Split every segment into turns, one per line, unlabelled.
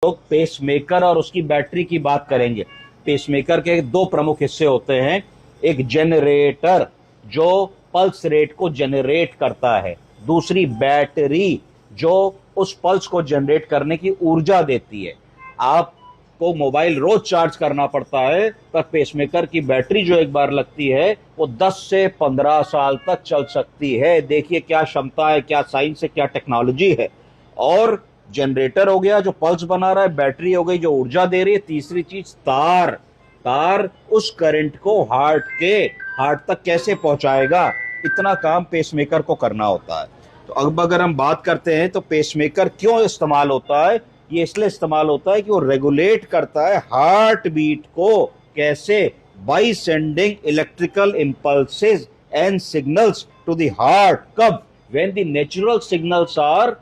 लोग पेसमेकर और उसकी बैटरी की बात करेंगे। पेसमेकर के दो प्रमुख हिस्से होते हैं। एक जनरेटर जो पल्स रेट को जनरेट करता है, दूसरी बैटरी जो उस पल्स को जनरेट करने की ऊर्जा देती है। आपको मोबाइल रोज चार्ज करना पड़ता है, पर पेसमेकर की बैटरी जो एक बार लगती है वो 10 से 15 साल तक चल सकती है। देखिए क्या क्षमता है, क्या साइंस है, क्या टेक्नोलॉजी है। और जनरेटर हो गया जो पल्स बना रहा है, बैटरी हो गई जो ऊर्जा दे रही है, तीसरी चीज तार। तार उस करंट को हार्ट तक कैसे पहुंचाएगा, इतना काम पेसमेकर को करना होता है। तो अब अगर हम बात करते हैं तो पेसमेकर क्यों इस्तेमाल होता है, ये इसलिए इस्तेमाल होता है कि वो रेगुलेट करता है हार्ट बीट को। कैसे? By sending electrical impulses and signals to the heart. कब? When the natural signals are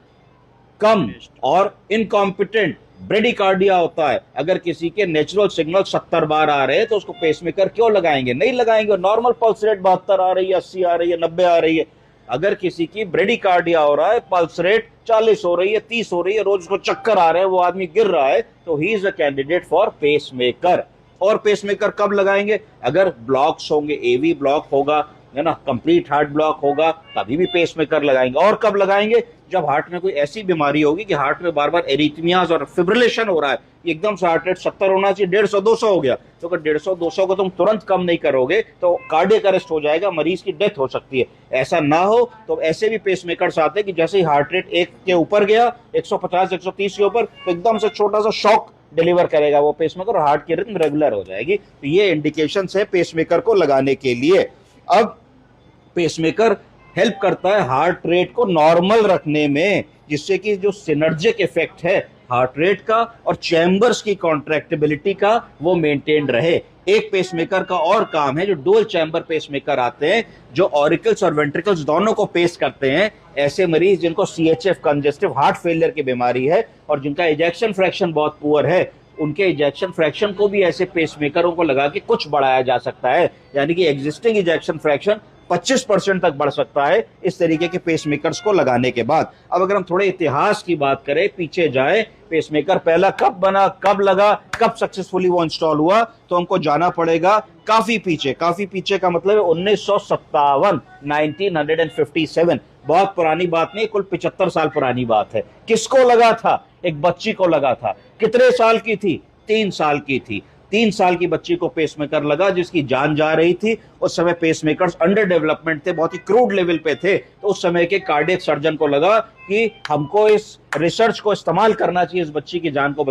come और इनकॉम्पिटेंट। ब्रेडिकार्डिया होता है। अगर किसी के नेचुरल सिग्नल 70 बार आ रहे हैं तो उसको पेसमेकर क्यों लगाएंगे? नहीं लगाएंगे। नॉर्मल पल्स रेट 72 आ रही है, 80 आ रही है, 90 आ रही है। अगर किसी की ब्रेडिकार्डिया हो रहा है, पल्स रेट 40 हो रही है, 30 हो रही है, रोज उसको चक्कर आ रहे हैं, वो आदमी गिर रहा है, तो he is a candidate for pacemaker. और पेसमेकर कब लगाएंगे? अगर ब्लॉक्स होंगे, एवी ब्लॉक होगा, है ना, कंप्लीट हार्ट ब्लॉक होगा, तभी भी पेसमेकर लगाएंगे। और कब लगाएंगे? जब हार्ट में कोई ऐसी बीमारी होगी कि हार्ट में बार बार एरिथमियाज और फिब्रिलेशन हो रहा है, एकदम से हार्ट रेट 70 होना चाहिए, 150 200 हो गया, तो अगर 150 200 को तुम तुरंत कम नहीं करोगे तो कार्डियक अरेस्ट हो जाएगा, मरीज की डेथ हो सकती है। ऐसा ना हो तो ऐसे भी पेसमेकर्स आते हैं कि जैसे ही हार्ट रेट 1 के ऊपर गया, 150 130 के ऊपर, तो एकदम से छोटा सा शॉक डिलीवर करेगा वो पेसमेकर और हार्ट की रिदम रेगुलर हो जाएगी। तो ये इंडिकेशन है पेसमेकर को लगाने के लिए। अब पेसमेकर हेल्प करता है हार्ट रेट को नॉर्मल रखने में, जिससे कि जो सिनर्जिक इफेक्ट है हार्ट रेट का और चैम्बर्स की कॉन्ट्रैक्टिबिलिटी का वो मेंटेन रहे। एक पेसमेकर का और काम है, जो डुअल चैम्बर पेसमेकर आते हैं, जो ऑरिकल्स और वेंट्रिकल्स दोनों को पेस करते हैं। ऐसे मरीज जिनको सीएचएफ कंजेस्टिव हार्ट फेलियर की बीमारी है और जिनका इजेक्शन फ्रैक्शन बहुत पुअर है, उनके इजेक्शन फ्रैक्शन को भी ऐसे पेसमेकरों को लगा के कुछ बढ़ाया जा सकता है। यानी कि एग्जिस्टिंग इजेक्शन फ्रैक्शन 25% तक बढ़ सकता है इस तरीके के पेसमेकर्स को लगाने के बाद। अब अगर हम थोड़े इतिहास की बात करें, पीछे जाए, पेसमेकर पहला कब बना, कब लगा, कब सक्सेसफुली वो इंस्टॉल हुआ, तो हमको जाना पड़ेगा काफी पीछे। काफी पीछे का मतलब है 1957, 1957। बहुत पुरानी बात नहीं, कुल 75 साल पुरानी बात है। किसको लगा था? एक बच्ची को लगा था। कितने साल की थी? 3 साल की थी। 3 साल की बच्ची को पेसमेकर लगा, जिसकी जान जा रही थी। उस समय पेसमेकर्स अंडर डेवलपमेंट थे, बहुत ही क्रूड लेवल पे थे। तो उस समय के कार्डियक सर्जन को लगा कि हमको इस रिसर्च को इस्तेमाल करना चाहिए इस बच्ची की जान को